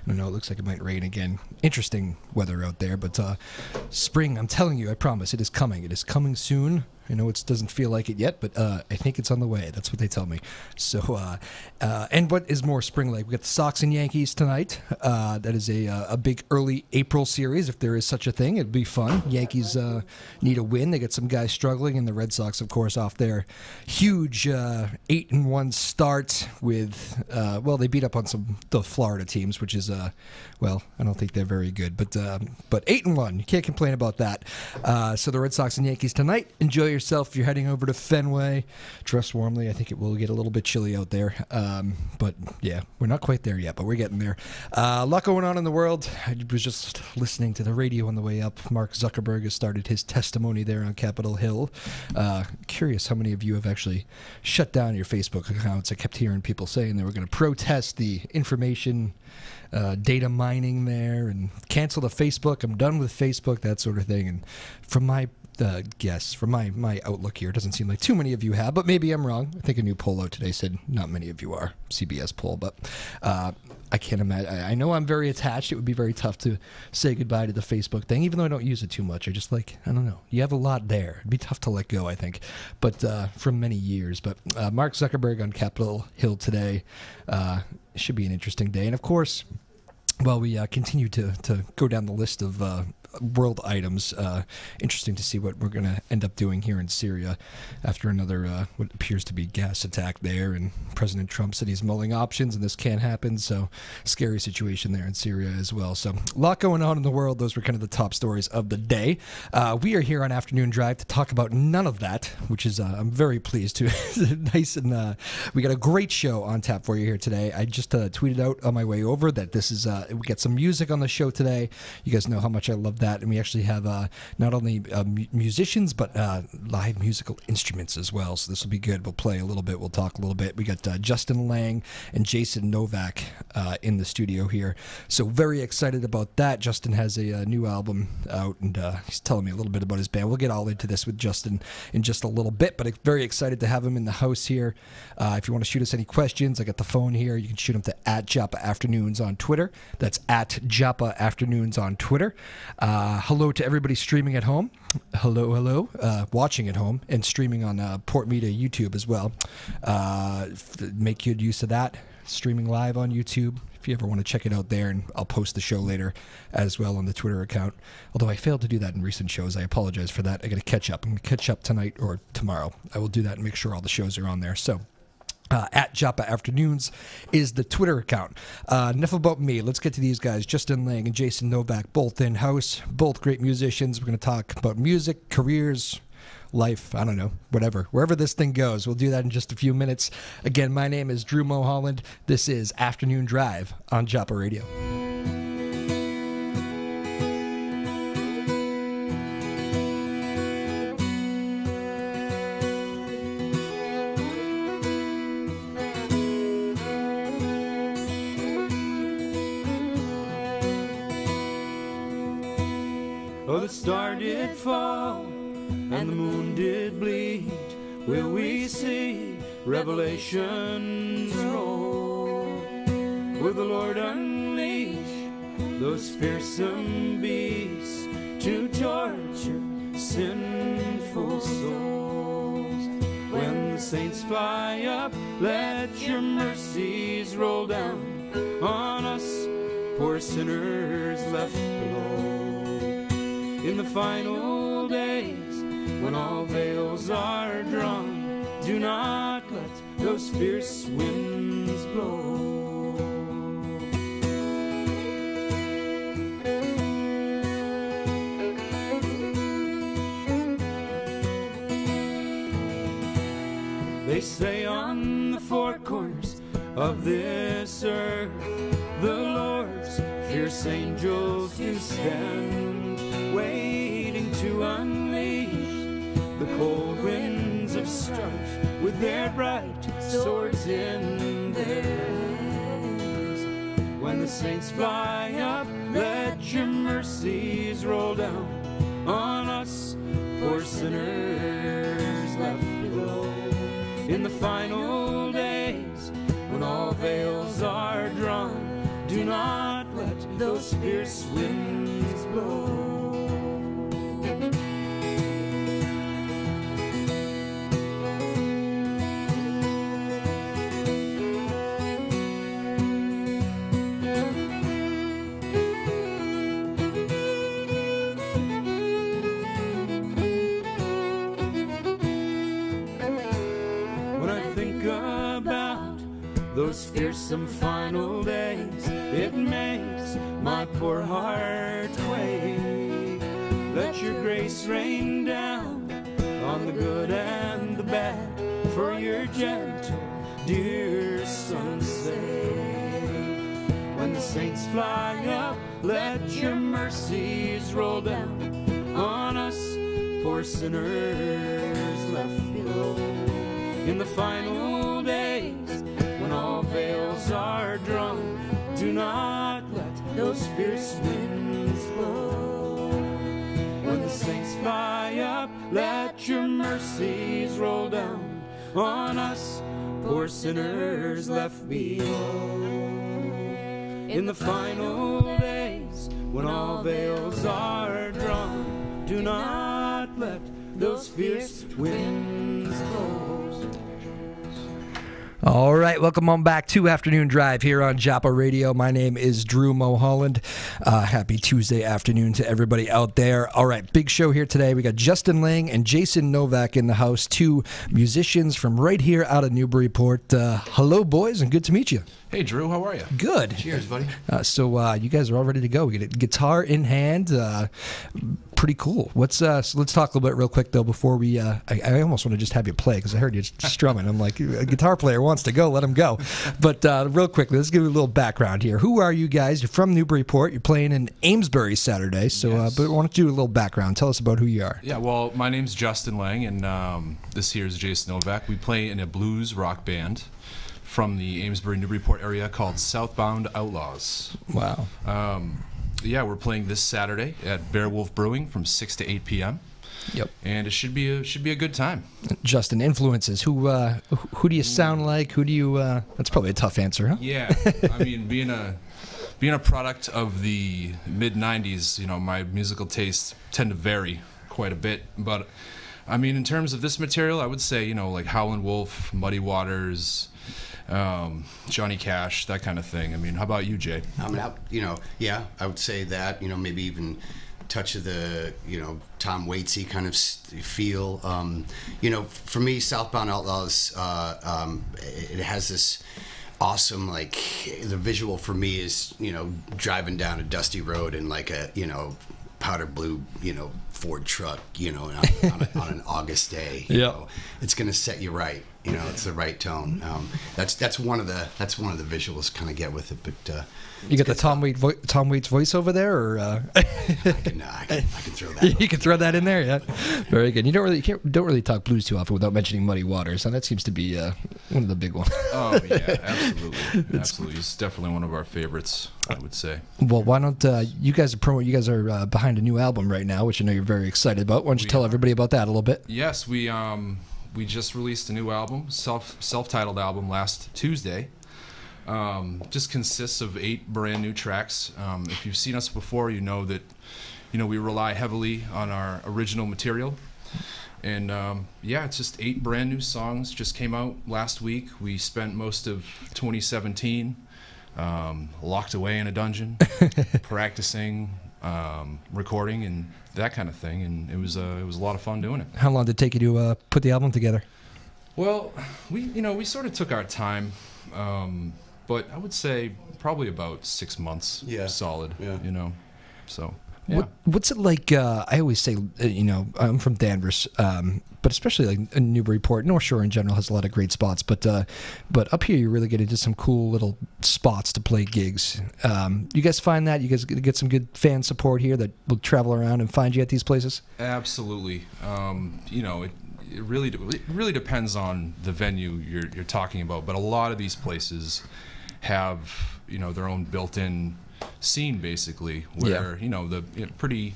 I know it looks like it might rain again. Interesting weather out there, but spring, I'm telling you, I promise, it is coming. It is coming soon. I know it doesn't feel like it yet, but I think it's on the way. That's what they tell me. So, and what is more spring-like? We got the Sox and Yankees tonight. That is a big early April series, if there is such a thing. It'd be fun. Yankees need a win. They got some guys struggling, and the Red Sox, of course, off their huge 8-1 start with, well, they beat up on the Florida teams, which is, well, I don't think they're very good, but 8-1, you can't complain about that. So the Red Sox and Yankees tonight. Enjoy yourself if you're heading over to Fenway. Dress warmly. I think it will get a little bit chilly out there. But yeah, we're not quite there yet, but we're getting there. A lot going on in the world. I was just listening to the radio on the way up. Mark Zuckerberg has started his testimony there on Capitol Hill. Curious how many of you have actually shut down your Facebook accounts. I kept hearing people saying they were going to protest the information data mining there and cancel the Facebook. I'm done with Facebook, that sort of thing. And from my guess, from my outlook here, it doesn't seem like too many of you have, but maybe I'm wrong. I think a new poll out today said not many of you are, CBS poll, but I can't imagine. I know I'm very attached. It would be very tough to say goodbye to the Facebook thing, even though I don't use it too much. I just I don't know. You have a lot there. It'd be tough to let go, I think, but from many years. But Mark Zuckerberg on Capitol Hill today. Should be an interesting day. And of course, while we continue to go down the list of world items, interesting to see what we're going to end up doing here in Syria after another what appears to be gas attack there, and President Trump said he's mulling options and this can't happen, so scary situation there in Syria as well. So a lot going on in the world. Those were kind of the top stories of the day. We are here on Afternoon Drive to talk about none of that, which is I'm very pleased to. Nice, and we got a great show on tap for you here today. I just tweeted out on my way over that this is we get some music on the show today. You guys know how much I love that, and we actually have not only musicians but live musical instruments as well, so this will be good. We'll play a little bit, we'll talk a little bit. We got Justin Laing and Jason Novak in the studio here, so very excited about that. Justin has a new album out, and he's telling me a little bit about his band. We'll get all into this with Justin in just a little bit, but very excited to have him in the house here. If you want to shoot us any questions, I got the phone here. You can shoot them to @Joppa Afternoons on Twitter. That's @Joppa Afternoons on Twitter. Hello to everybody streaming at home. Hello. Watching at home and streaming on Port Media YouTube as well. Make good use of that. Streaming live on YouTube if you ever want to check it out there, and I'll post the show later as well on the Twitter account. Although I failed to do that in recent shows. I apologize for that. I got to catch up. I'm going to catch up tonight or tomorrow. I will do that and make sure all the shows are on there. So @Joppa Afternoons is the Twitter account. Enough about me. Let's get to these guys. Justin Laing and Jason Novak, both in-house, both great musicians. We're going to talk about music, careers, life, I don't know, whatever. Wherever this thing goes, we'll do that in just a few minutes. Again, my name is Drew Moholland. This is Afternoon Drive on Joppa Radio. Oh, the star did fall, and the moon did bleed. Will we see revelations roll? Will the Lord unleash those fearsome beasts to torture sinful souls? When the saints fly up, let your mercies roll down on us, poor sinners left below. In the final days, when all veils are drawn, do not let those fierce winds blow. They say on the four corners of this earth, the Lord's fierce angels do stand, waiting to unleash the cold winds of strife with their bright swords in their hands. When the saints fly up, let your mercies roll down on us, poor sinners left below. In the final days, when all veils are drawn, do not let let those fierce winds blow. Those fearsome final days, it makes my poor heart quake. Let your grace rain down on the good and the bad, for your gentle, dear son's sake. When the saints fly up, let your mercies roll down on us, poor sinners left below. In the final days, when all veils are drawn, do not let those fierce winds blow. When the saints fly up, let your mercies roll down on us, poor sinners left below. In the final days, when all veils are drawn, do not let those fierce winds blow. All right, welcome on back to Afternoon Drive here on WJOP Radio. My name is Drew Moholland. Happy Tuesday afternoon to everybody out there. All right, big show here today. We got Justin Laing and Jason Novak in the house, two musicians from right here out of Newburyport. Hello, boys, and good to meet you. Hey, Drew, how are you? Good. Cheers, buddy. So you guys are all ready to go. We get a guitar in hand. Pretty cool. So let's talk a little bit real quick, though, before we... I almost want to just have you play, because I heard you strumming. I'm like, a guitar player wants to go, let him go. But real quickly, let's give you a little background here. Who are you guys? You're from Newburyport. You're playing in Amesbury Saturday. So, yes. But why don't you do a little background? Tell us about who you are. Yeah, well, my name's Justin Laing, and this here is Jason Novak. We play in a blues rock band from the Amesbury, Newburyport area called Southbound Outlaws. Wow. Yeah, we're playing this Saturday at Bear Wolf Brewing from 6 to 8 p.m. Yep. And it should be a good time. Justin, influences. Who do you sound like? Who do you? That's probably a tough answer, huh? Yeah, I mean, being a product of the mid '90s, you know, my musical tastes tend to vary quite a bit. But I mean, in terms of this material, I would say, you know, like Howlin' Wolf, Muddy Waters, Johnny Cash, that kind of thing. I mean, how about you, Jay? I mean, I would say that, you know, maybe even touch of the, you know, Tom Waitsy kind of feel. You know, for me, Southbound Outlaws, it has this awesome, like, the visual for me is, you know, driving down a dusty road in like a, you know, powder blue, you know, Ford truck, you know, on an August day. You know, it's going to set you right. You know, it's the right tone. That's one of the visuals kind of get with it. But you got the Tom Waits voice over there, or I can throw that. You can throw that in there, yeah. Very good. You don't really talk blues too often without mentioning Muddy Waters, and that seems to be one of the big ones. Oh yeah, absolutely, absolutely. It's definitely one of our favorites, I would say. Well, why don't you guys promote? You guys are behind a new album right now, which I know you're very excited about. Why don't you tell everybody about that a little bit? Yes, we just released a new album, self-titled album, last Tuesday. Just consists of 8 brand new tracks. If you've seen us before, you know that, you know, we rely heavily on our original material. And yeah, it's just 8 brand new songs. Just came out last week. We spent most of 2017 locked away in a dungeon, practicing, recording, and that kind of thing. And it was a lot of fun doing it. How long did it take you to put the album together? Well, we sort of took our time. But I would say probably about 6 months, solid. Yeah. You know, so yeah. What's it like? I always say, you know, I'm from Danvers, but especially like in Newburyport, North Shore in general has a lot of great spots. But up here, you really get into some cool little spots to play gigs. You guys find that you guys get some good fan support here that will travel around and find you at these places? Absolutely. You know, it really depends on the venue you're talking about. But a lot of these places have, you know, their own built-in scene, basically, where you know, the pretty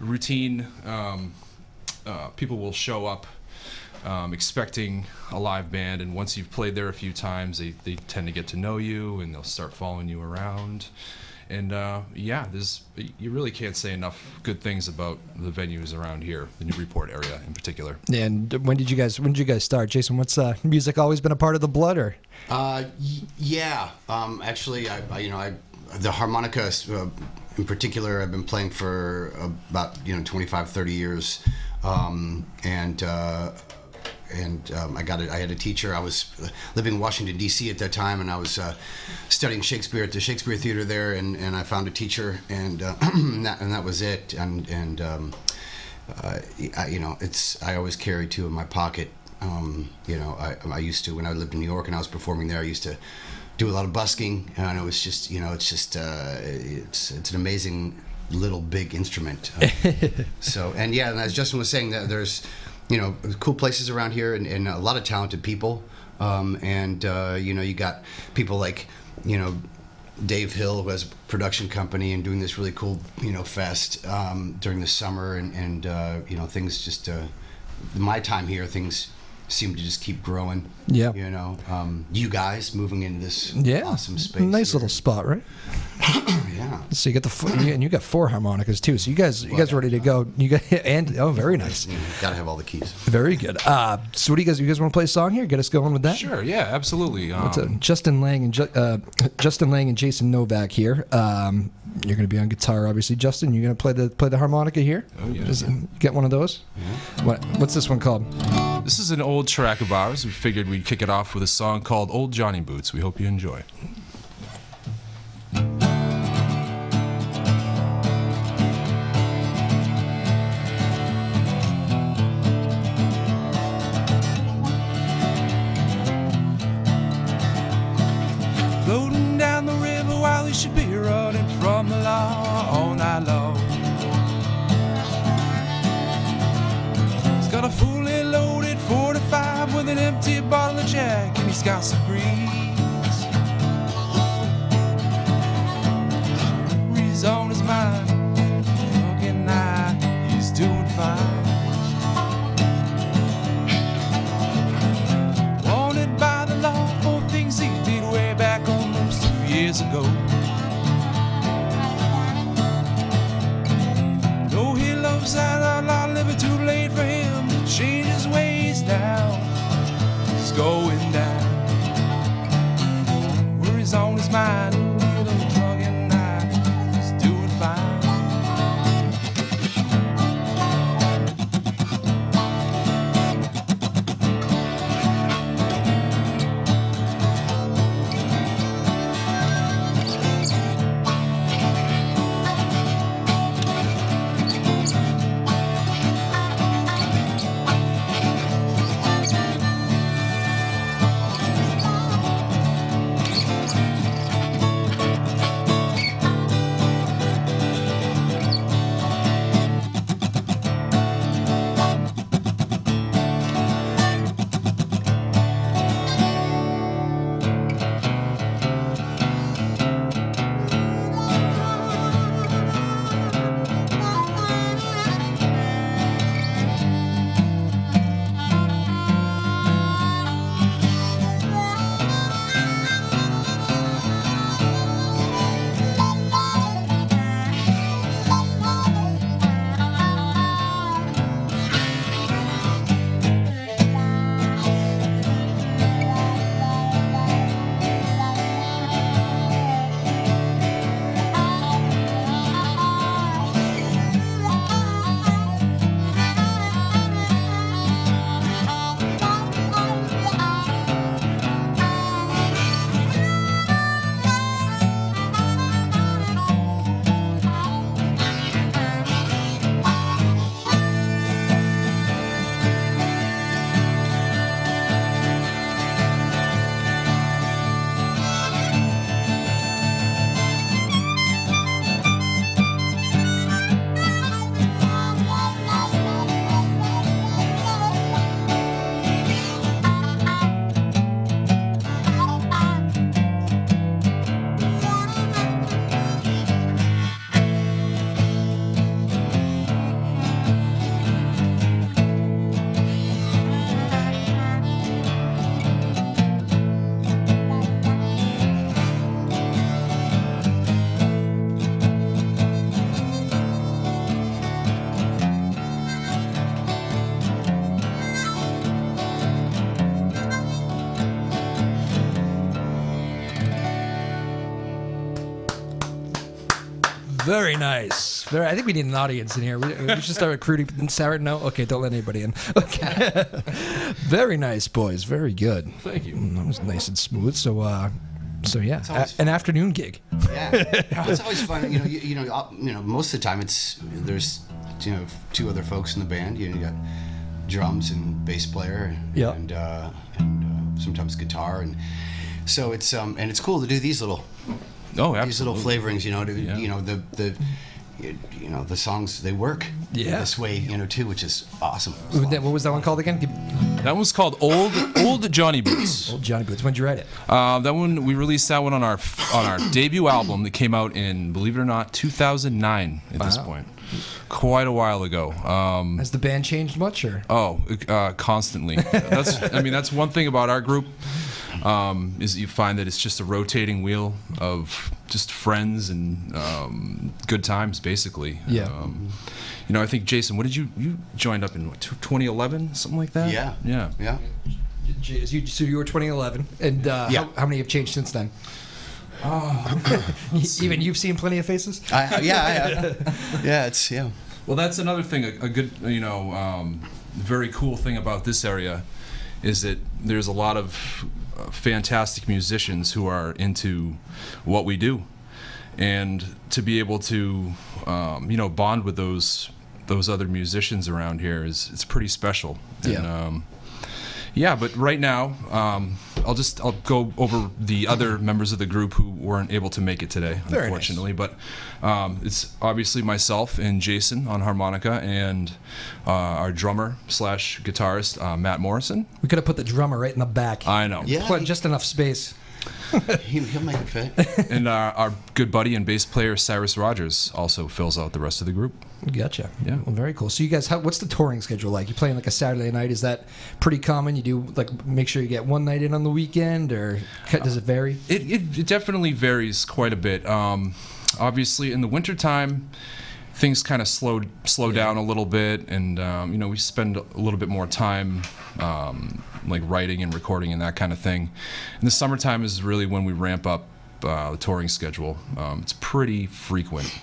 routine people will show up expecting a live band, and once you've played there a few times, they tend to get to know you, and they'll start following you around. And yeah, you really can't say enough good things about the venues around here, the Newburyport area in particular. And when did you guys start, Jason? What's music always been a part of the blood, or? Yeah, actually, the harmonica in particular, I've been playing for about 25, 30 years, I had a teacher. I was living in Washington, D.C. at that time, and I was studying Shakespeare at the Shakespeare Theater there, and I found a teacher, and that was it. I always carry two in my pocket. I used to, when I lived in New York and I was performing there, I used to do a lot of busking, and it was just, it's an amazing little big instrument. And as Justin was saying, that there's cool places around here, and a lot of talented people, you got people like Dave Hill, who has a production company and doing this really cool fest during the summer, and things just my time here, things seem to just keep growing. Yeah. You guys moving into this awesome space. Nice little spot, right? Yeah. So you get and you got 4 harmonicas too. So you guys are ready to go. You got very nice. Gotta have all the keys. Very good. So what do you guys want to play a song here? Get us going with that? Sure. Yeah. Absolutely. Justin Laing and Jason Novak here. You're going to be on guitar, obviously. Justin, you're going to play the harmonica here. Oh yeah. Get one of those. Yeah. What's this one called? This is an old track of ours. We figured we'd kick it off with a song called Old Johnny Boots. We hope you enjoy. Floating down the river while he should be running from the law all night long. He's got a fully loaded 45 with an empty bottle of Jack, and he's got some grease. He's on his mind, looking like he's doing fine. Wanted by the law for things he did way back almost 2 years ago. Though he loves that outlaw living, too late for him to change his ways now. He's going down. Very nice. I think we need an audience in here. We should start recruiting. Sarah, no? Okay, don't let anybody in. Okay. Very nice, boys. Very good. Thank you. That was nice and smooth. So yeah, an afternoon gig. Yeah, it's always fun. You know, most of the time there's 2 other folks in the band. You got drums and bass player, and sometimes guitar, and so it's cool to do these little. Oh, absolutely. These little flavorings, the songs, they work this way, too, which is awesome. What was that one called again? That one's called Old Johnny Boots. Old Johnny Boots. When'd you write it? That one, we released that one on our debut album that came out in, believe it or not, 2009 at this point. Quite a while ago. Has the band changed much, or? Oh, constantly. That's one thing about our group. Is you find that it's just a rotating wheel of just friends and good times, basically. Yeah. I think, Jason, what did you joined up in 2011, something like that? Yeah. So you were 2011, and how many have changed since then? Even you've seen plenty of faces. Yeah. Well, that's another thing. A good, very cool thing about this area is that there's a lot of fantastic musicians who are into what we do, and to be able to bond with those other musicians around here it's pretty special. And, but right now I'll go over the other members of the group who weren't able to make it today, unfortunately. Nice. But it's obviously myself and Jason on harmonica, and our drummer / guitarist Matt Morrison. We could have put the drummer right in the back. I know. Yeah, just enough space. He'll make it fit. And our good buddy and bass player Cyrus Rogers also fills out the rest of the group. Gotcha. Yeah. Well, very cool. So you guys, what's the touring schedule like? You playing like a Saturday night? Is that pretty common? You do make sure you get one night in on the weekend, or does it vary? It definitely varies quite a bit. Obviously, in the wintertime, things kind of slow down a little bit, and we spend a little bit more time writing and recording and that kind of thing. And the summertime is really when we ramp up the touring schedule. It's pretty frequent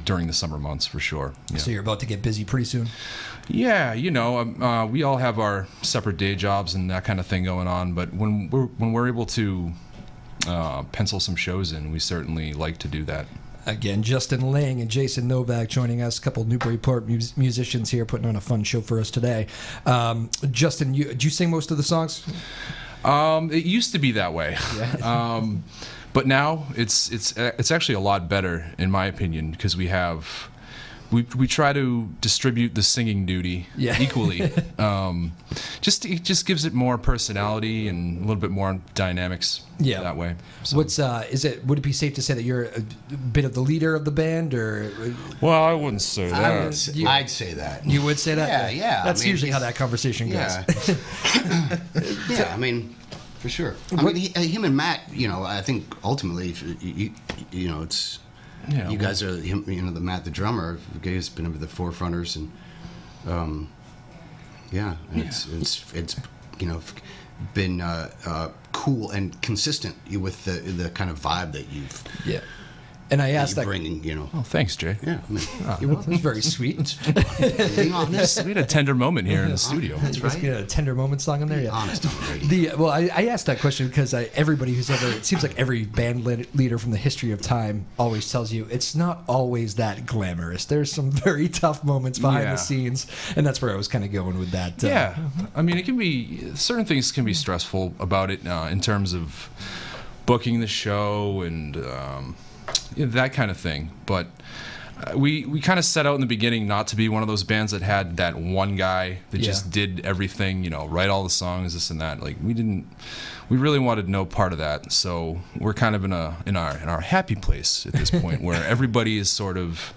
during the summer months, for sure. Yeah. So you're about to get busy pretty soon? Yeah, we all have our separate day jobs and that kind of thing going on, but when we're able to pencil some shows in, we certainly like to do that. Again, Justin Laing and Jason Novak joining us, a couple of Newburyport musicians here putting on a fun show for us today. Justin, do you sing most of the songs? It used to be that way. Yeah. But now it's actually a lot better, in my opinion, because we try to distribute the singing duty equally. It just gives it more personality and a little bit more dynamics that way. So. Would it be safe to say that you're a bit of the leader of the band, or? Well, I wouldn't say that. I'd say that. You would say that? Yeah. That's usually how that conversation goes. Yeah, for sure. Him and Matt, I think ultimately, it's. Yeah, you guys are him, the Matt, the drummer. You guys have been the forefronters, and it's been cool and consistent with the kind of vibe that you've. Yeah. And I asked that. Bringing, Oh, thanks, Jay. Yeah. That's very sweet. Being honest. We had a tender moment here in the studio. That's right. Get a tender moment song in there. Be honest on the radio. I asked that question because everybody who's ever, it seems like every band leader from the history of time always tells you it's not always that glamorous. There's some very tough moments behind the scenes, and that's where I was kind of going with that. Yeah. It can be, certain things can be stressful about it in terms of booking the show and that kind of thing, but we kind of set out in the beginning not to be one of those bands that had that one guy that just did everything, write all the songs, this and that. We really wanted no part of that. So we're kind of in our happy place at this point where everybody is sort of,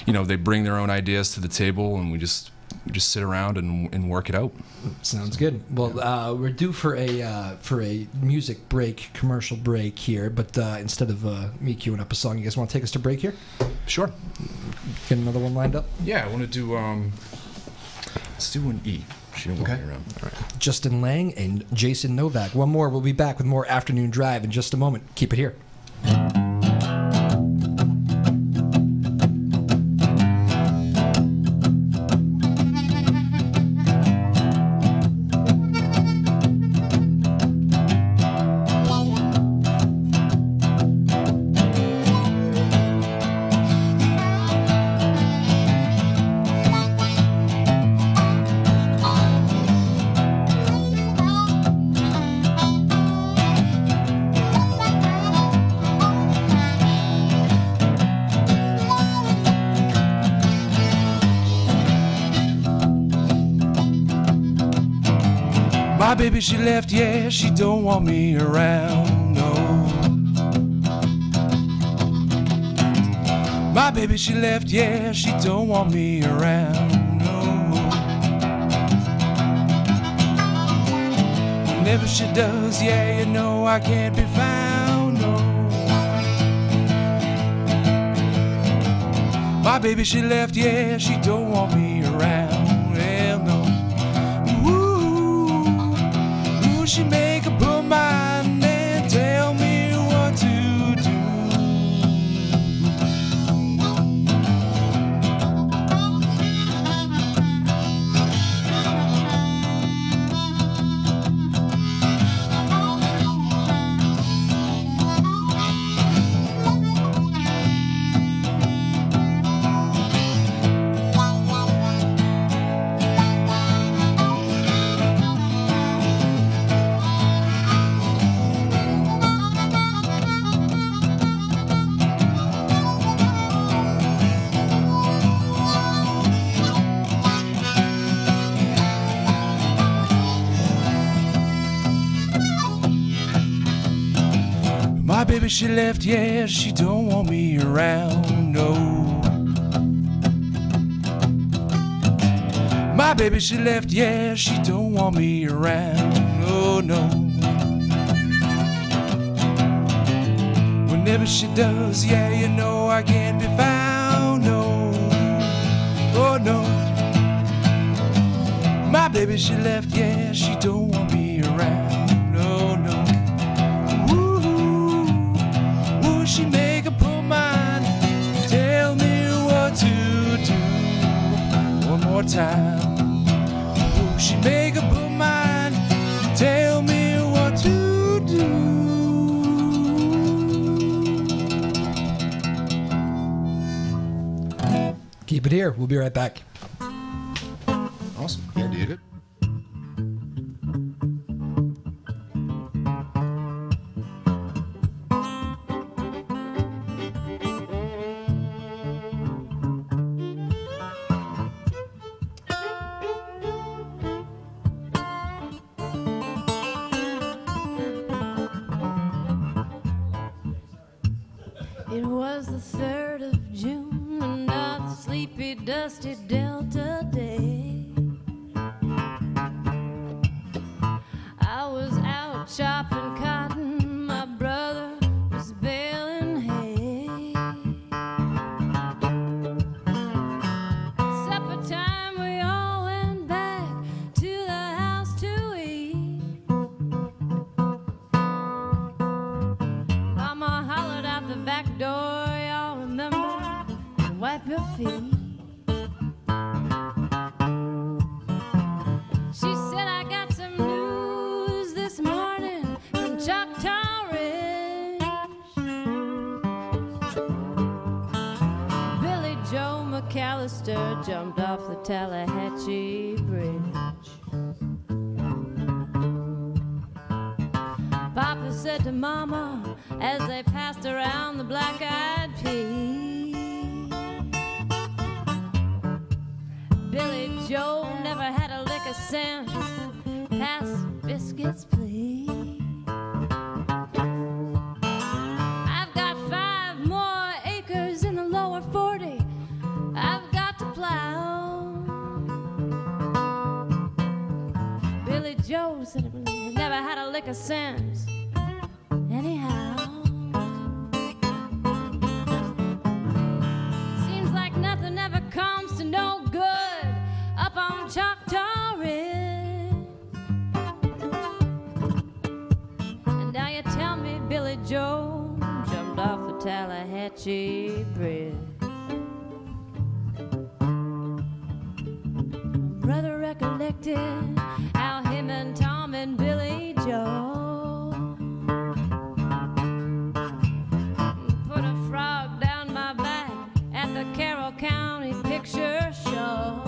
they bring their own ideas to the table, and we just sit around and work it out. Sounds good. Well, we're due for a music break, commercial break here, but instead of me queuing up a song, you guys want to take us to break here? Sure. Get another one lined up? Yeah, I want to do, let's do an E. She don't want me around. All right. Justin Laing and Jason Novak. One more. We'll be back with more Afternoon Drive in just a moment. Keep it here. My baby, she left, yeah, she don't want me around, no. My baby, she left, yeah, she don't want me around, no. Whenever she does, yeah, you know I can't be found, no. My baby, she left, yeah, she don't want me around, hell no. Ooh, she make up her mind and tell me what to do. My baby, she left, yeah, she don't want me around, no. My baby, she left, yeah, she don't want me around, no, no. Whenever she does, yeah, you know I can't be found, no. Oh, no. My baby, she left, yeah, she don't want me around, no, no. She make up her mind, tell me what to do. One more time. Oh, she make up her mind, tell me what to do. Keep it here. We'll be right back. Awesome. Yeah, dude. It was the 3rd of June, another sleepy, dusty Delta day. I was out chopping cotton, my brother was baling hay. Supper time, we all went back to the house to eat. Mama hollered out the back door, y'all remember, and wipe your feet. She said, I got some news this morning from Choctaw Ridge. Billy Joe McAllister jumped off the Tallahatchie Bridge. Papa said to Mama as they passed around the black-eyed peas, Billy Joe never had a lick of sense. Pass biscuits, please. I've got 5 more acres in the lower 40. I've got to plow. Billy Joe said he never had a lick of sense. Anyhow, seems like nothing ever comes to no good up on Choctaw Ridge. And now you tell me Billy Joe jumped off the Tallahatchie Bridge. Brother recollected how him and Tom and Billy Joe put a frog down my back at the Carroll County Picture Show.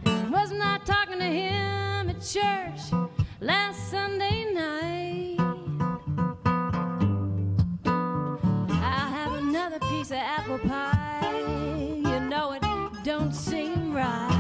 And wasn't I talking to him at church last Sunday night? I'll have another piece of apple pie. You know it don't seem right.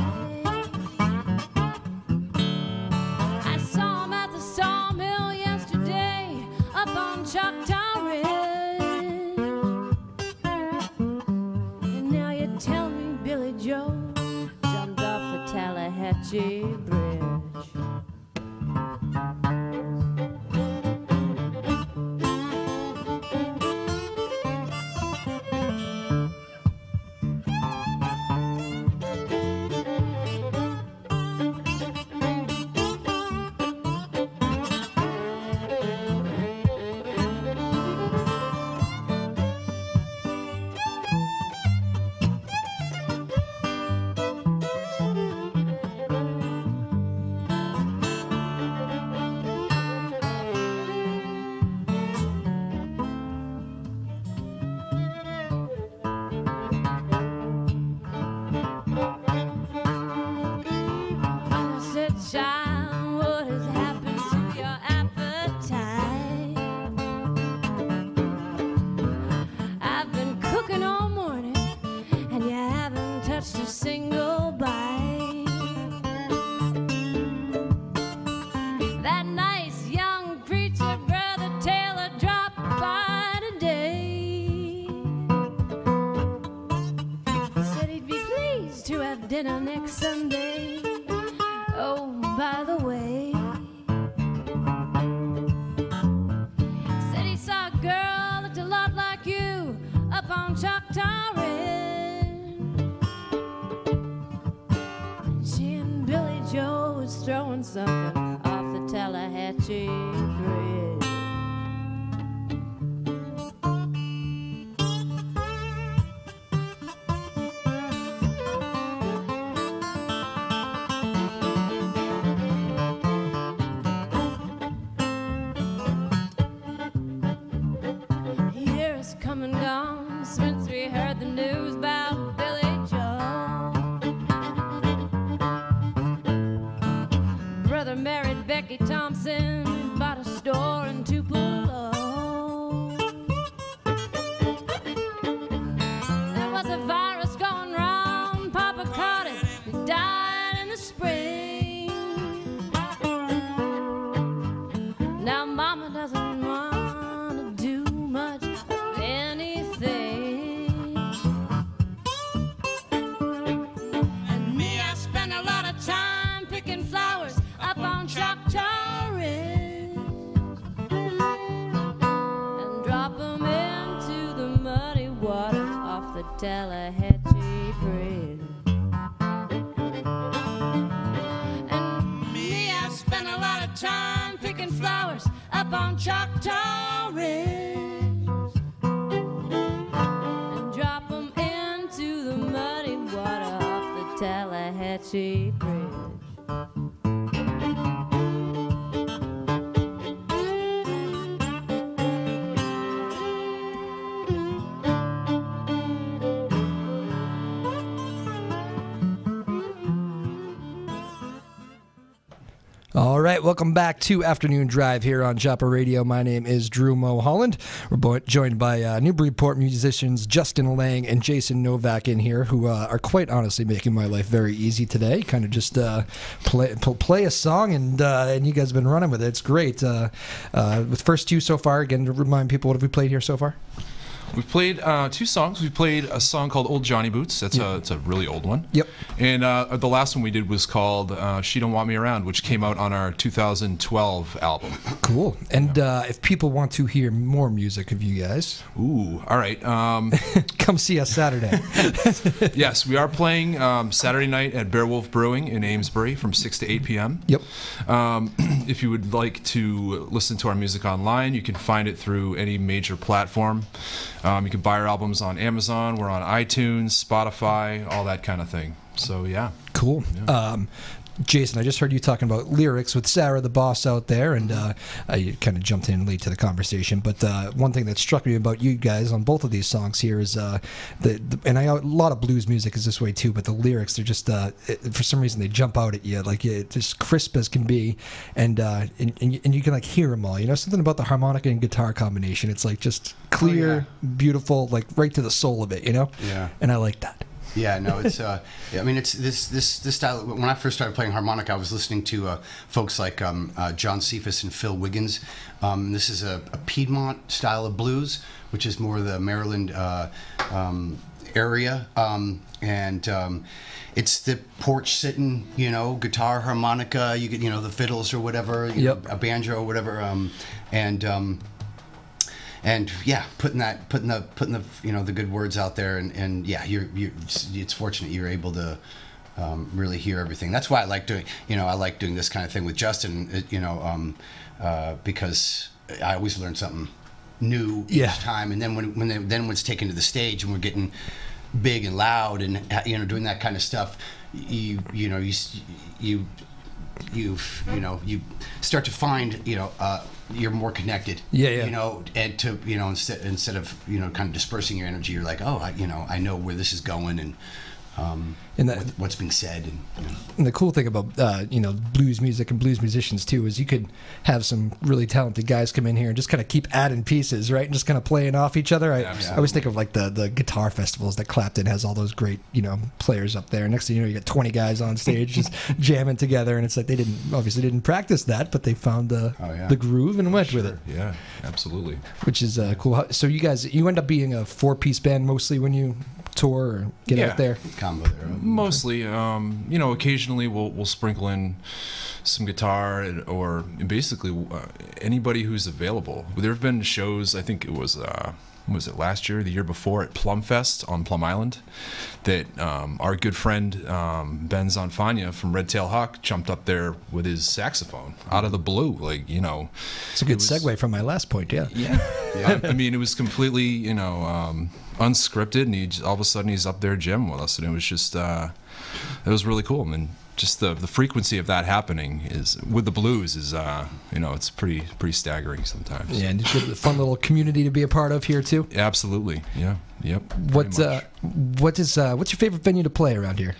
dinner next Sunday. Oh, by the way, said he saw a girl looked a lot like you up on Choctaw Ridge. She and Billy Joe was throwing something off the Tallahatchie Bridge. Years come and gone since we heard the news about Billy Joe. Brother married Becky Thompson, bought a store in Tupelo. There was a virus going round, Papa caught it, he died in the spring. Now Mama doesn't want to do much of anything. And me, I spend a lot of time picking flowers up on Choctaw Ridge and drop 'em into the muddy water off the Tallahatchie Bridge. And me, I spend a lot of time picking flowers up on Choctaw Ridge and drop 'em into the muddy water off the Tallahatchie Bridge. All right, welcome back to Afternoon Drive here on Joppa Radio. My name is Drew Moholland. We're joined by Newburyport musicians Justin Laing and Jason Novak in here, who are quite honestly making my life very easy today. Kind of just play a song, and you guys have been running with it. It's great. With first two so far, again, to remind people, what have we played here so far? We've played two songs. We played a song called Old Johnny Boots. It's a really old one. Yep. And the last one we did was called She Don't Want Me Around, which came out on our 2012 album. Cool. And if people want to hear more music of you guys, Ooh, all right. come see us Saturday. Yes, we are playing Saturday night at Beowulf Brewing in Amesbury from 6 to 8 p.m. Yep. If you would like to listen to our music online, you can find it through any major platform. You can buy our albums on Amazon. We're on iTunes, Spotify, all that kind of thing. So, yeah. Cool. Yeah. Jason, I just heard you talking about lyrics with Sarah, the boss out there, and I kind of jumped in late to the conversation. But one thing that struck me about you guys on both of these songs here is a lot of blues music is this way too. But the lyrics, they're just for some reason they jump out at you, like it's just crisp as can be, and you can like hear them all. You know, something about the harmonica and guitar combination. It's like just clear, beautiful, like right to the soul of it. You know. Yeah. And I like that. Yeah, no, it's. I mean, it's this style. When I first started playing harmonica, I was listening to folks like John Cephas and Phil Wiggins. This is a Piedmont style of blues, which is more the Maryland area, and it's the porch sitting, you know, guitar, harmonica. You get, you know, the fiddles or whatever, you know, a banjo or whatever, and yeah, putting the you know, the good words out there, and yeah, it's fortunate you're able to really hear everything. That's why I like doing this kind of thing with Justin, you know, because I always learn something new each time, and then when it's taken to the stage and we're getting big and loud and, you know, doing that kind of stuff, you start to find, you know, you're more connected. Yeah. You know, and to, you know, instead of, you know, kind of dispersing your energy, you're like, oh, I know where this is going, and what's being said, and, you know. And the cool thing about you know, blues music and blues musicians too is you could have some really talented guys come in here and just kind of keep adding pieces, right, and just kind of playing off each other. I always think of like the guitar festivals that Clapton has all those great, you know, players up there. Next thing you know, you got 20 guys on stage just jamming together, and it's like they obviously didn't practice that, but they found the groove and went with it. Yeah, absolutely. Which is cool. So you guys, you end up being a 4-piece band mostly when you tour or get out there? Combo there. Mostly, you know, occasionally we'll sprinkle in some guitar or basically anybody who's available. There have been shows, I think it was it last year, the year before, at Plum Fest on Plum Island, that our good friend Ben Zonfania from Red Tail Hawk jumped up there with his saxophone out of the blue. Like, you know, It's a good segue from my last point, yeah. Yeah. I mean, it was completely, you know, unscripted, and all of a sudden he's up there jamming with us, and it was just, it was really cool. I mean, just the frequency of that happening is with the blues is, you know, it's pretty staggering sometimes. Yeah, and it's a fun little community to be a part of here too. Absolutely, yeah, yep. What's your favorite venue to play around here?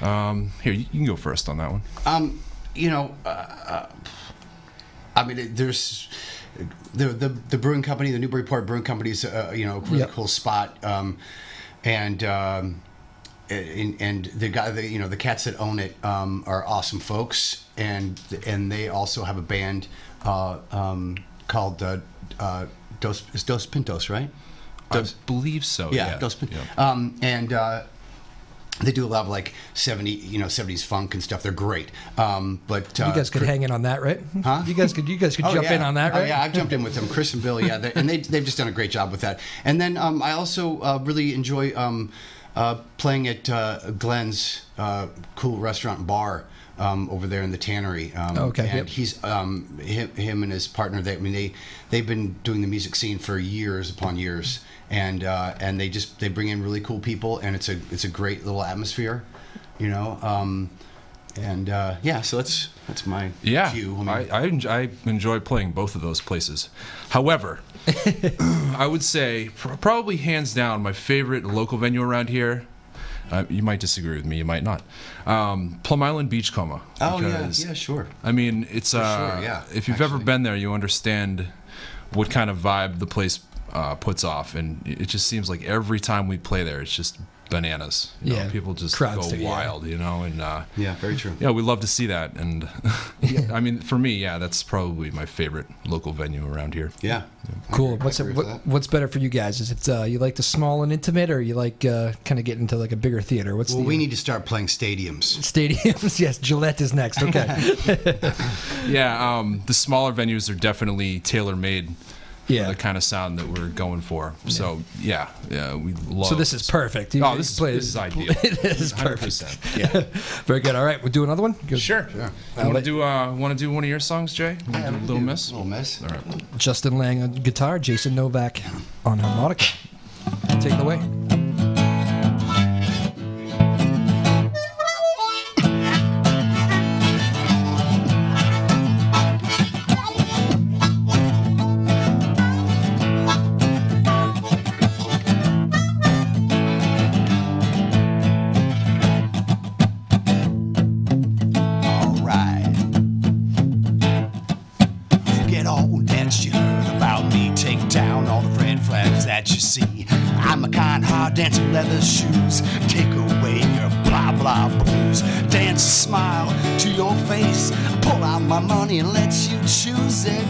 Here, you can go first on that one. You know, I mean, there's the brewing company, the Newburyport Brewing Company is you know, a really cool spot, and the guy, you know, the cats that own it are awesome folks, and they also have a band called Dos Pintos, right? I believe so. Yeah, Dos Pintos. And they do a lot of like 70s funk and stuff. They're great. But you guys could hang in on that, right? Huh? You guys could jump in on that, right? Oh, yeah, I've jumped in with them, Chris and Bill. Yeah, and they've just done a great job with that. And then I also really enjoy playing at Glenn's cool restaurant and bar over there in the Tannery. Okay. And he's him and his partner. They've been doing the music scene for years upon years, and they bring in really cool people, and it's a great little atmosphere, you know. So that's my cue. I enjoy playing both of those places. However, I would say probably hands down my favorite local venue around here. You might disagree with me, you might not. Plum Island Beachcomber. Oh yeah, sure. I mean, it's if you've ever been there, you understand what kind of vibe the place puts off, and it just seems like every time we play there, it's just bananas. You know, people just go wild, you know, and very true. Yeah, we love to see that, and I mean, for me, that's probably my favorite local venue around here. Yeah, cool. What's better for you guys? Is it you like the small and intimate, or you like kind of get into like a bigger theater? We need to start playing stadiums. Stadiums, yes. Gillette is next. Okay. The smaller venues are definitely tailor-made. For the kind of sound that we're going for. So we love. So this is perfect. This is ideal. It is 100%. Perfect. Yeah. Very good. All right, we'll do another one. Sure. Want to do one of your songs, Jay? Yeah, Little Miss. Little Miss. All right. Justin Laing on guitar, Jason Novak on harmonica. Take it away. Dancing leather shoes, take away your blah blah blues. Dance a smile to your face, pull out my money and let you choose it.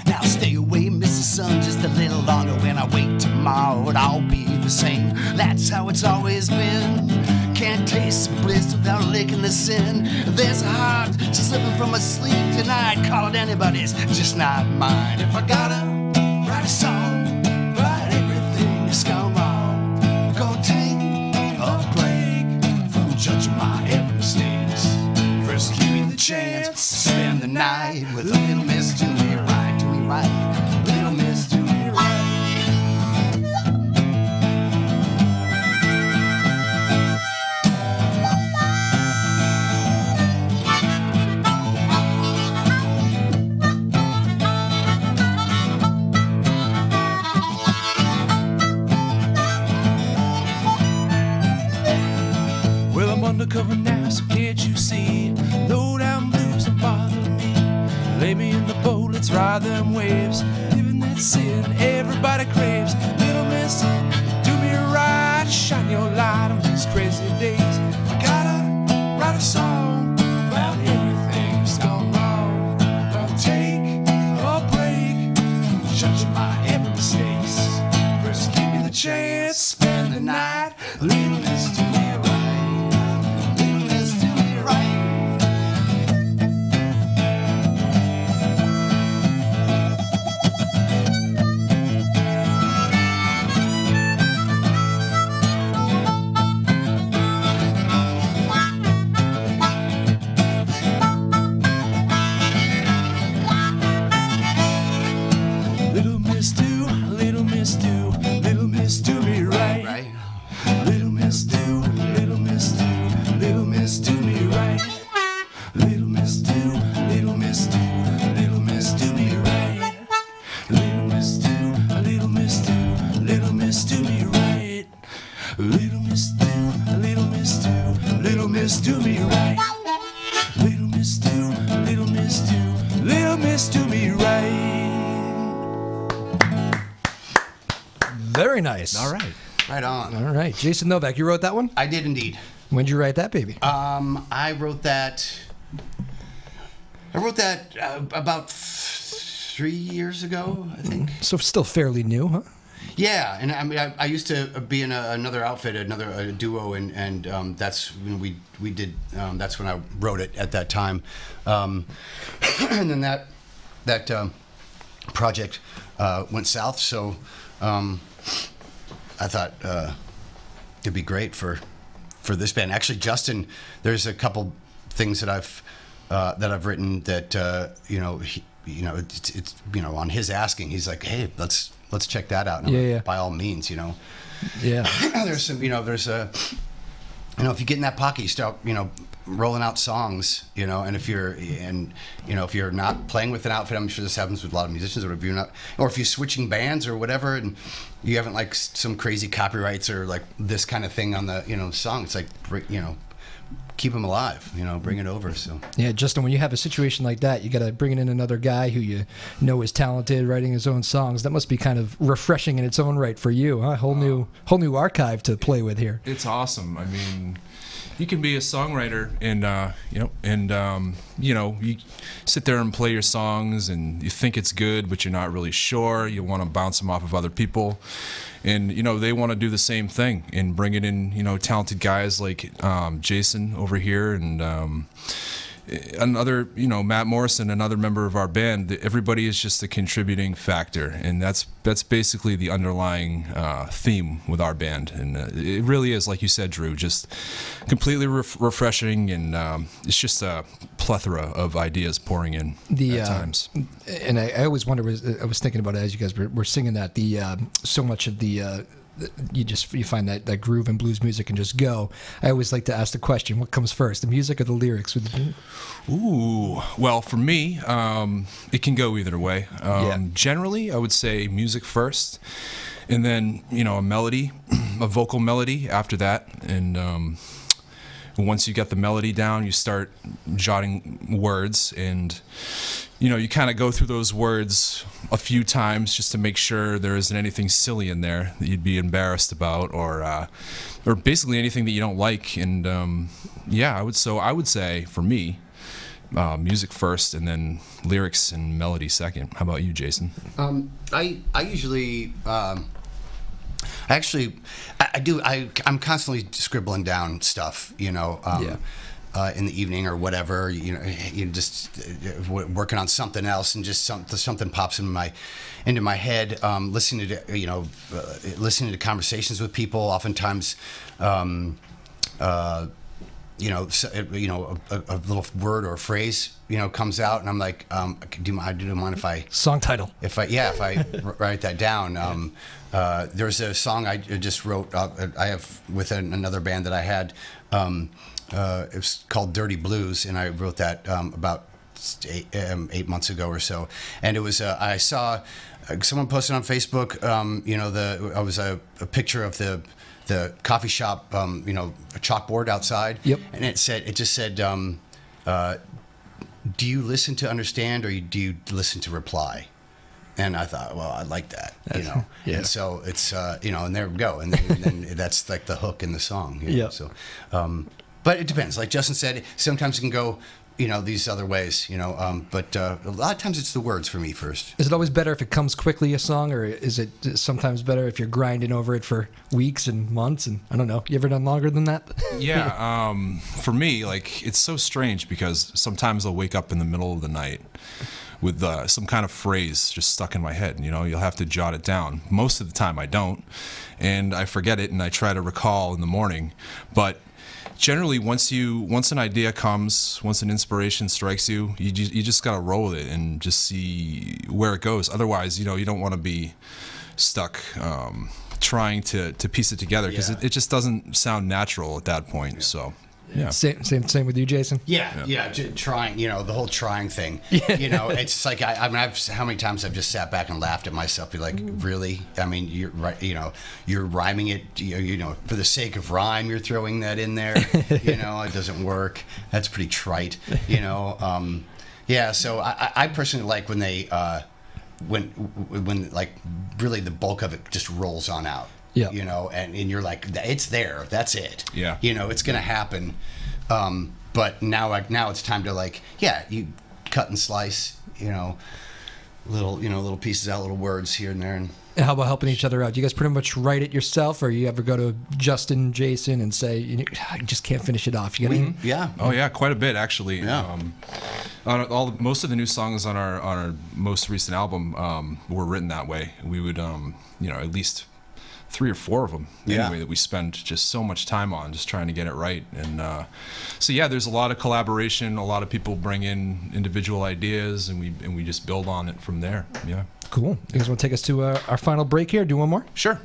Now stay away, Mr. Sun, just a little longer. When I wait tomorrow, it'll all be the same. That's how it's always been. Can't taste the bliss without licking the sin. There's a heart slipping from my sleep tonight. Call it anybody's, just not mine. If I gotta write a song, write everything that's gone wrong. Gonna take a break from judging my every mistakes. First give me the chance to spend the night with a little miss. Do me right, do me right. Little miss, do me right. Undercover now, so can't you see? Low down blues don't bother me. Lay me in the boat, let's ride them waves. Living that sin everybody craves. Little miss, do me right. Shine your light on these crazy days. I gotta write a song about everything that's gone wrong. Gonna take a break from judging my every Very nice. All right. Right on. All right. Jason Novak, you wrote that one? I did indeed. When'd you write that, baby? I wrote that about 3 years ago, I think. So still fairly new, huh? Yeah, and I mean, I used to be in another outfit, a duo, and that's when we did. That's when I wrote it at that time, and then that project went south. So I thought it'd be great for this band. Actually, Justin, there's a couple things that I've written that it's on his asking. He's like, hey, let's check that out. And I'm like, by all means, Yeah. there's some, there's a, if you get in that pocket, you start, rolling out songs, and if you're not playing with an outfit, I'm sure this happens with a lot of musicians, or if you're not, or if you're switching bands or whatever, and you haven't like some crazy copyrights or like this kind of thing on the, song, it's like, keep them alive, bring it over. So yeah, Justin, when you have a situation like that, you got to bring in another guy who you know is talented, writing his own songs. That must be kind of refreshing in its own right for you, huh? Whole new archive to play with here. It's awesome. I mean, you can be a songwriter, and you sit there and play your songs, and you think it's good, but you're not really sure. You want to bounce them off of other people. And, they want to do the same thing and bring it in, talented guys like Jason over here and another, Matt Morrison, another member of our band. Everybody is just a contributing factor. And that's basically the underlying theme with our band. And it really is, like you said, Drew, just completely refreshing. And it's just a plethora of ideas pouring in at times. And I always wonder, I was thinking about it as you guys were singing that, so much of you find that groove in blues music and just go. I always like to ask the question, what comes first, the music or the lyrics? Ooh, well, for me, it can go either way. Generally, I would say music first, and then, a melody, a vocal melody after that. And once you get the melody down, you start jotting words, and you kind of go through those words a few times just to make sure there isn't anything silly in there that you'd be embarrassed about, or basically anything that you don't like. And I would say for me, music first, and then lyrics and melody second. How about you, Jason? I usually. Actually, I do. I'm constantly scribbling down stuff, in the evening or whatever. You just working on something else, and just something pops into my head. Listening to conversations with people. Oftentimes, a little word or a phrase, comes out, and I'm like, do you mind if I song title? If I write that down. There's a song I just wrote. I have with another band that I had. It was called Dirty Blues, and I wrote that about 8 months ago or so. And it was I saw someone posted on Facebook. I was a picture of the coffee shop. A chalkboard outside. Yep. And it just said, do you listen to understand, or do you listen to reply? And I thought, well, I like that, Yeah. And so it's, and there we go. And then that's like the hook in the song. Yeah. So, but it depends. Like Justin said, sometimes it can go, these other ways, but a lot of times it's the words for me first. Is it always better if it comes quickly, a song, or is it sometimes better if you're grinding over it for weeks and months? And I don't know. You ever done longer than that? Yeah. For me, it's so strange because sometimes I'll wake up in the middle of the night with some kind of phrase just stuck in my head. You'll have to jot it down. Most of the time I don't, and I forget it, and I try to recall in the morning. But generally, once an idea comes, once an inspiration strikes you, you just got to roll with it and just see where it goes. Otherwise, you don't want to be stuck trying to piece it together, because it just doesn't sound natural at that point. So. Yeah. Same with you, Jason. Yeah. Trying, the whole trying thing. It's like how many times I've just sat back and laughed at myself. Be like, really? I mean, you're right. You're rhyming it. For the sake of rhyme, you're throwing that in there. It doesn't work. That's pretty trite. Yeah. So I personally like when they when like really the bulk of it just rolls on out. Yeah. You know, and you're like, it's there. That's it. Yeah. You know, it's gonna happen. But now it's time to like, you cut and slice. You know, little pieces out, little words here and there, and. How about helping each other out? Do you guys pretty much write it yourself, or you ever go to Justin, Jason, and say, I just can't finish it off? You know? Yeah. Oh yeah, quite a bit actually. Yeah. Most of the new songs on our most recent album were written that way. We would at least 3 or 4 of them anyway that we spend just so much time on just trying to get it right. And so there's a lot of collaboration. A lot of people bring in individual ideas, and we just build on it from there. Yeah. Cool. You guys want to take us to our final break here? Do one more? Sure.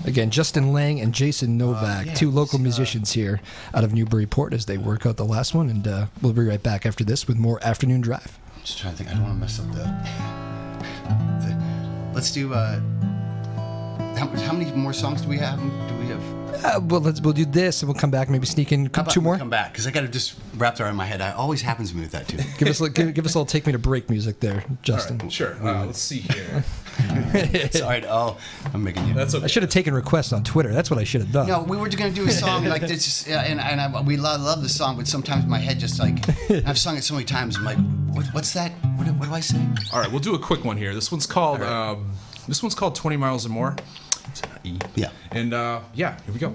Again, Justin Laing and Jason Novak, 2 local musicians here out of Newburyport as they work out the last one. And we'll be right back after this with more Afternoon Drive. I'm just trying to think. I don't want to mess up let's do. How many more songs do we have? We'll do this, and we'll come back. Maybe sneak in 2 more. Come back, because I got to just wrap that around my head. It always happens to me with that too. Give us a little take me to break music there, Justin. All right, sure. Let's see here. Sorry. Oh, I'm making you. That's okay. I should have taken requests on Twitter. That's what I should have done. No, we were going to do a song like this, we love the song, but sometimes my head just like I've sung it so many times. I'm like, what's that? What do I say? All right, we'll do a quick one here. This one's called 20 Miles or More. Yeah. And here we go.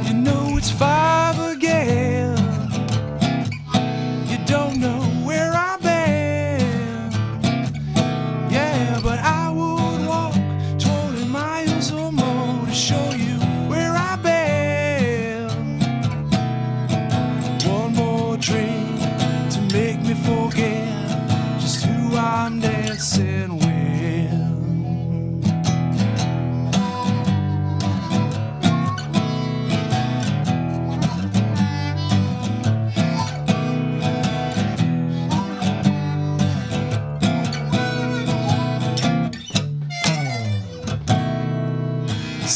You know it's 5 again. You don't know where I've been. Yeah, but I would walk 20 miles or more to show you where I've been. One more drink to make me forget just who I'm dancing with.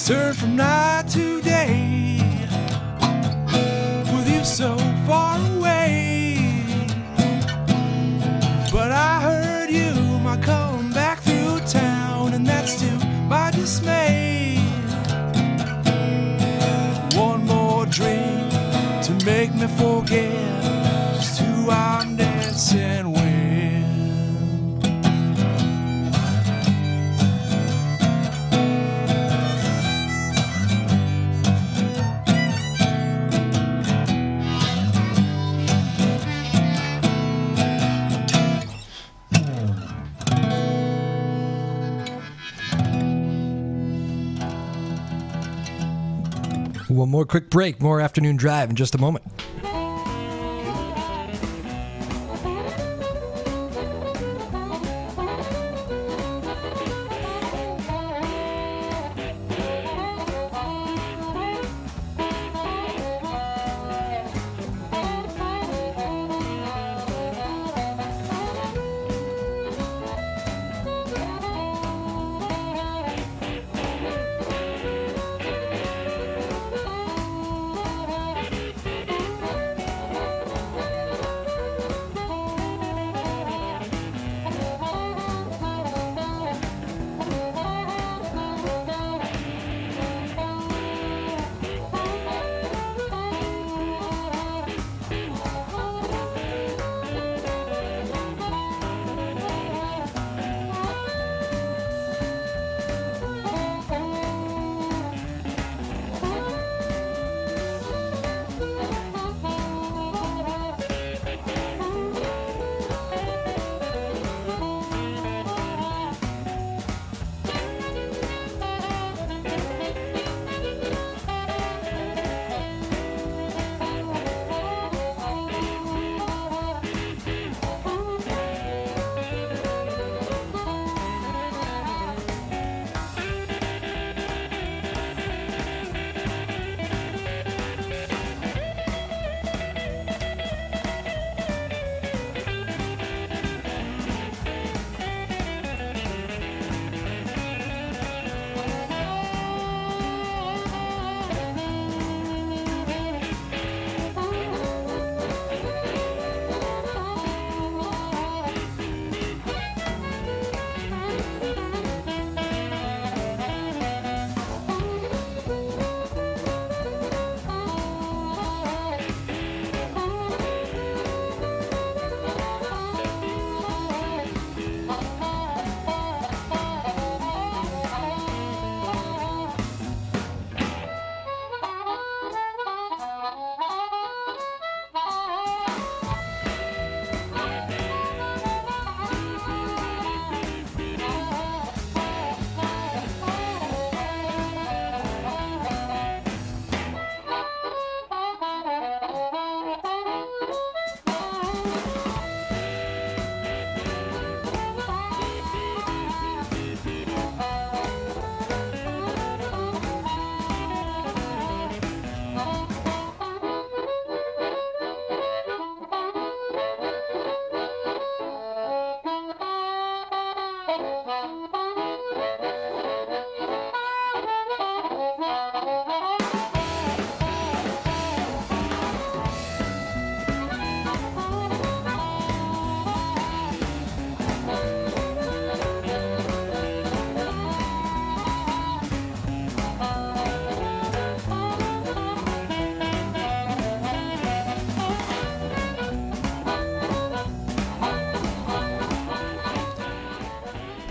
Turn from night to day with you so far away, but I heard you might come back through town, and that's to my dismay. One more drink to make me forget just who I'm dancing with. One more quick break, more Afternoon Drive in just a moment.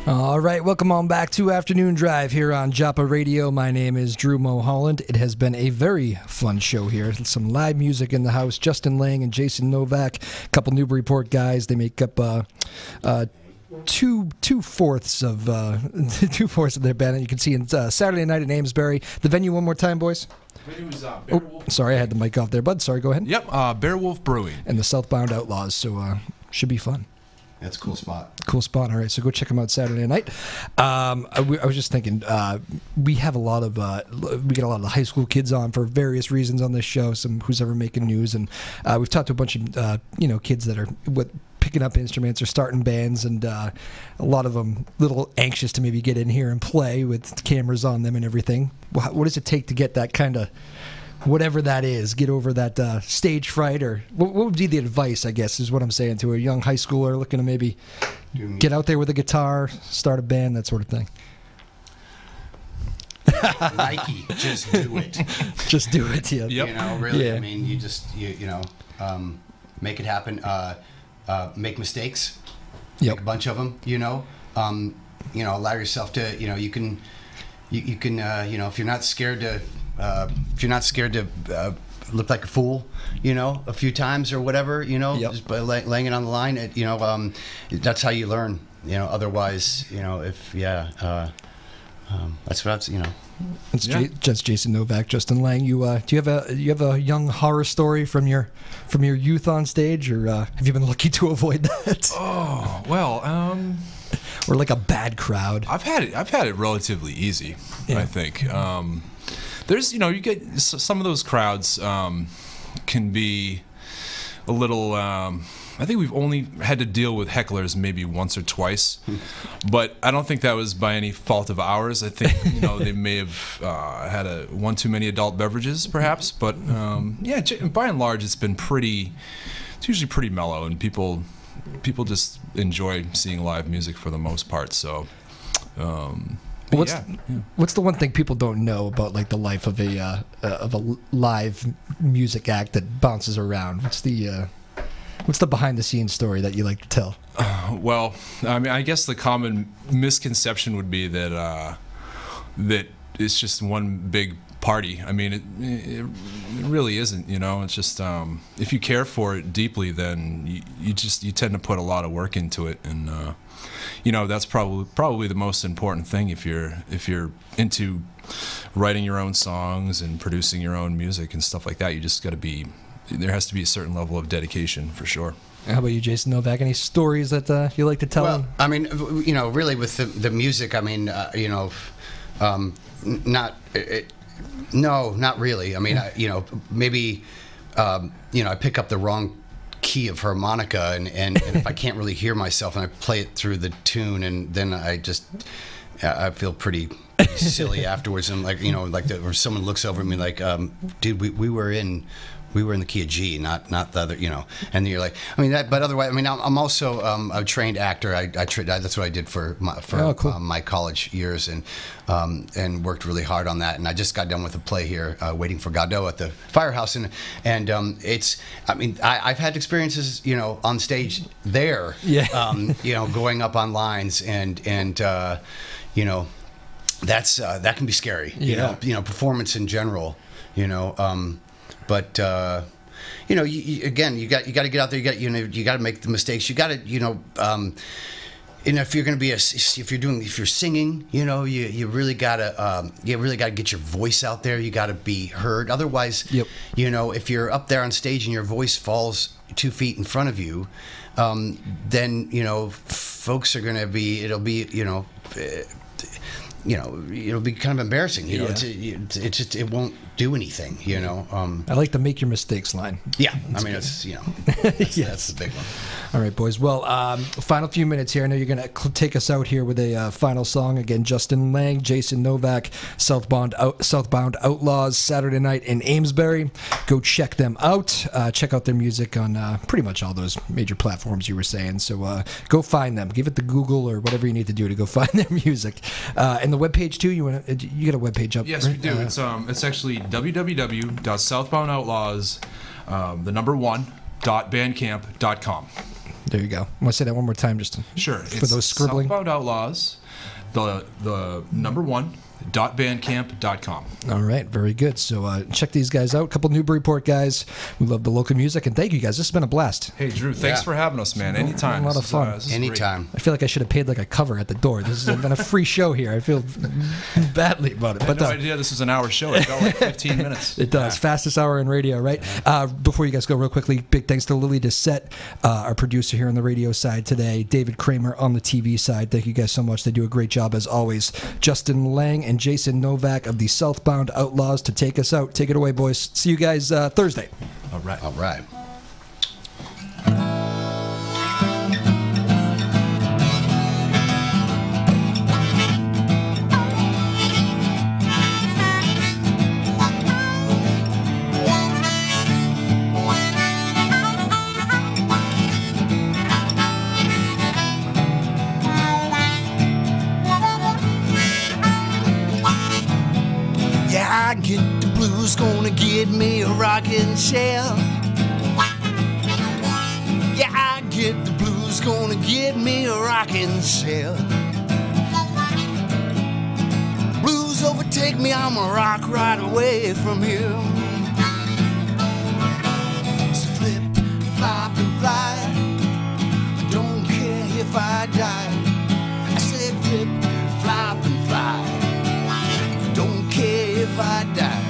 All right, welcome on back to Afternoon Drive here on Joppa Radio. My name is Drew Moholland. It has been a very fun show here. Some live music in the house. Justin Laing and Jason Novak, a couple Newburyport guys. They make up two-fourths of their band. And you can see in Saturday night in Amesbury. The venue one more time, boys. The venue is Sorry, I had the mic off there, bud. Sorry, go ahead. Yep, Bearwolf Brewing. And the Southbound Outlaws, so should be fun. That's a cool spot. Cool spot. All right, so go check them out Saturday night. I was just thinking, we have a lot of we get a lot of the high school kids on for various reasons on this show. Some who's ever making news, and we've talked to a bunch of kids that are picking up instruments or starting bands, and a lot of them a little anxious to maybe get in here and play with cameras on them and everything. What does it take to get that kind of whatever that is, get over that stage fright, or what would be the advice, I guess, is what I'm saying to a young high schooler looking to maybe get out there with a guitar, start a band, that sort of thing? Nike, just do it. Just do it, yeah. Yep. You know, really, Yeah. I mean, you just, make it happen. Make mistakes. Yep. Make a bunch of them, allow yourself to, you can, if you're not scared to, look like a fool, a few times or whatever, Yep. just by laying it on the line, that's how you learn, otherwise, that's what It's Yeah. just Jason Novak, Justin Laing. Do you have a young horror story from your youth on stage, or have you been lucky to avoid that? Oh, well, Or like a bad crowd? I've had it relatively easy, Yeah. I think. There's, you get some of those crowds can be a little. I think we've only had to deal with hecklers maybe once or twice, but I don't think that was by any fault of ours. I think they may have had one too many adult beverages, perhaps. But by and large, it's usually pretty mellow, and people just enjoy seeing live music for the most part. So. What's the one thing people don't know about like the life of a live music act that bounces around? What's the behind the scenes story that you like to tell? Well, I mean, I guess the common misconception would be that it's just one big party. I mean, it really isn't. It's just if you care for it deeply, then you tend to put a lot of work into it, and that's probably the most important thing if you're into writing your own songs and producing your own music and stuff like that. You just got to be. There has to be a certain level of dedication for sure. How about you, Jason Novak? Any stories that you like to tell? Well, I mean, really with the music, I mean, not really. I mean, maybe, I pick up the wrong key of harmonica, and if I can't really hear myself, and I play it through the tune, and then I feel pretty silly afterwards, and or someone looks over at me like, dude, we were in the key of G, not the other, and you're like, I mean, but otherwise, I mean, I'm also a trained actor. That's what I did for my college years, and worked really hard on that. And I just got done with a play here, Waiting for Godot at the Firehouse, and I mean, I've had experiences, on stage there, going up on lines, and that's that can be scary, performance in general, but again, you got to get out there. You got to make the mistakes. You got to if you're going to be if you're singing, you really got to get your voice out there. You got to be heard. Otherwise, if you're up there on stage and your voice falls 2 feet in front of you, then folks are going to be. It'll be it'll be kind of embarrassing. It won't do anything. I like the make your mistakes line. Yeah, I mean, it's that's the big one. All right, boys. Well, final few minutes here. I know you're going to take us out here with a final song. Again, Justin Laing, Jason Novak, Southbound Outlaws, Saturday night in Amesbury. Go check them out. Check out their music on pretty much all those major platforms you were saying. So go find them. Give it the Google or whatever you need to do to go find their music. And the webpage too. You got a webpage up? Yes, right? we do. It's actually www.southboundoutlaws, the number one, .bandcamp.com. There you go. I want to say that one more time, just Sure. for those scribbling. Southbound Outlaws, the number 1, .bandcamp.com. All right, very good. So check these guys out. A couple Newburyport guys. We love the local music, and thank you guys. This has been a blast. Hey, Drew, thanks for having us, man. Anytime. A lot of fun. This is Anytime. I feel like I should have paid like a cover at the door. This has been a free show here. I feel badly about it. I had no idea this was an hour show. It felt like 15 minutes. It does. Fastest hour in radio, right? Before you guys go real quickly, big thanks to Lily Doucette, our producer here on the radio side today, David Kramer on the TV side. Thank you guys so much. They do a great job as always. Justin Laing and Jason Novak of the Southbound Outlaws to take us out. Take it away, boys. See you guys Thursday. All right. All right. I get the blues, gonna get me a rocking chair. Yeah, I get the blues, gonna get me a rocking chair. Blues overtake me, I'ma rock right away from here. So flip, flop, and fly. I don't care if I die. I said flip, flop, and fly. Don't care if I die.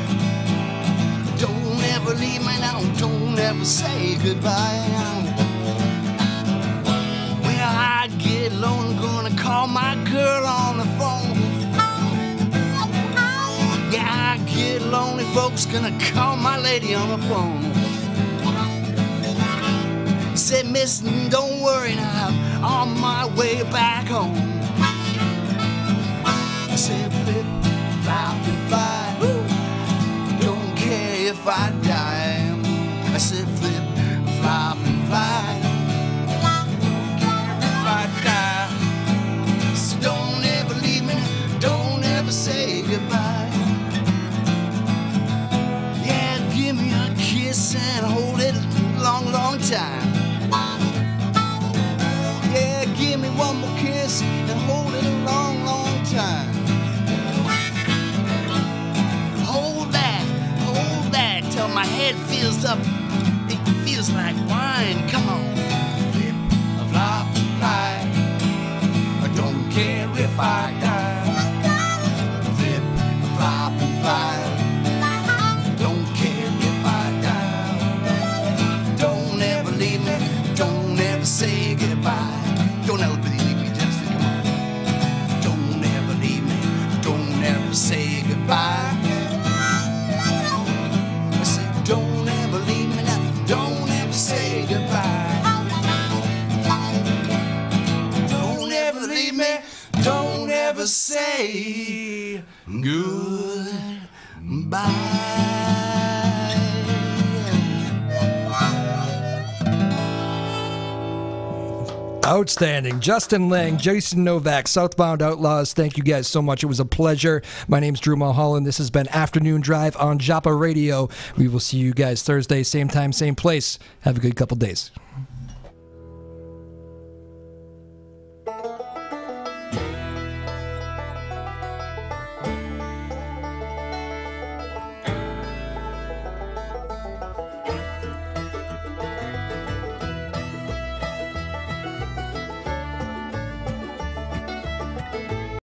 Don't ever leave me now. Don't ever say goodbye. Well, I get lonely, gonna call my girl on the phone. Yeah, I get lonely, folks, gonna call my lady on the phone. Said, miss, don't worry now, I'm on my way back home. I said, flip, flop, and fly. Don't care if I die. I said flip, flop, and fly. Don't care if I die. So don't ever leave me, don't ever say goodbye. Yeah, give me a kiss and hold it a long, long time. Yeah, give me one more kiss and hold it a long, long time. Till my head feels up, it feels like wine. Come on, flip, flop, fly. I don't care if I die. Flip, flop, and fly. Don't care if I die. Don't ever leave me. Don't ever say goodbye. Don't ever leave me, just come on. Don't ever leave me. Don't ever say goodbye. Don't ever leave me now, don't ever say goodbye. Don't ever leave me, don't ever say goodbye. Outstanding. Justin Laing, Jason Novak, Southbound Outlaws. Thank you guys so much. It was a pleasure. My name's Drew Moholland. This has been Afternoon Drive on WJOP Radio. We will see you guys Thursday, same time, same place. Have a good couple days.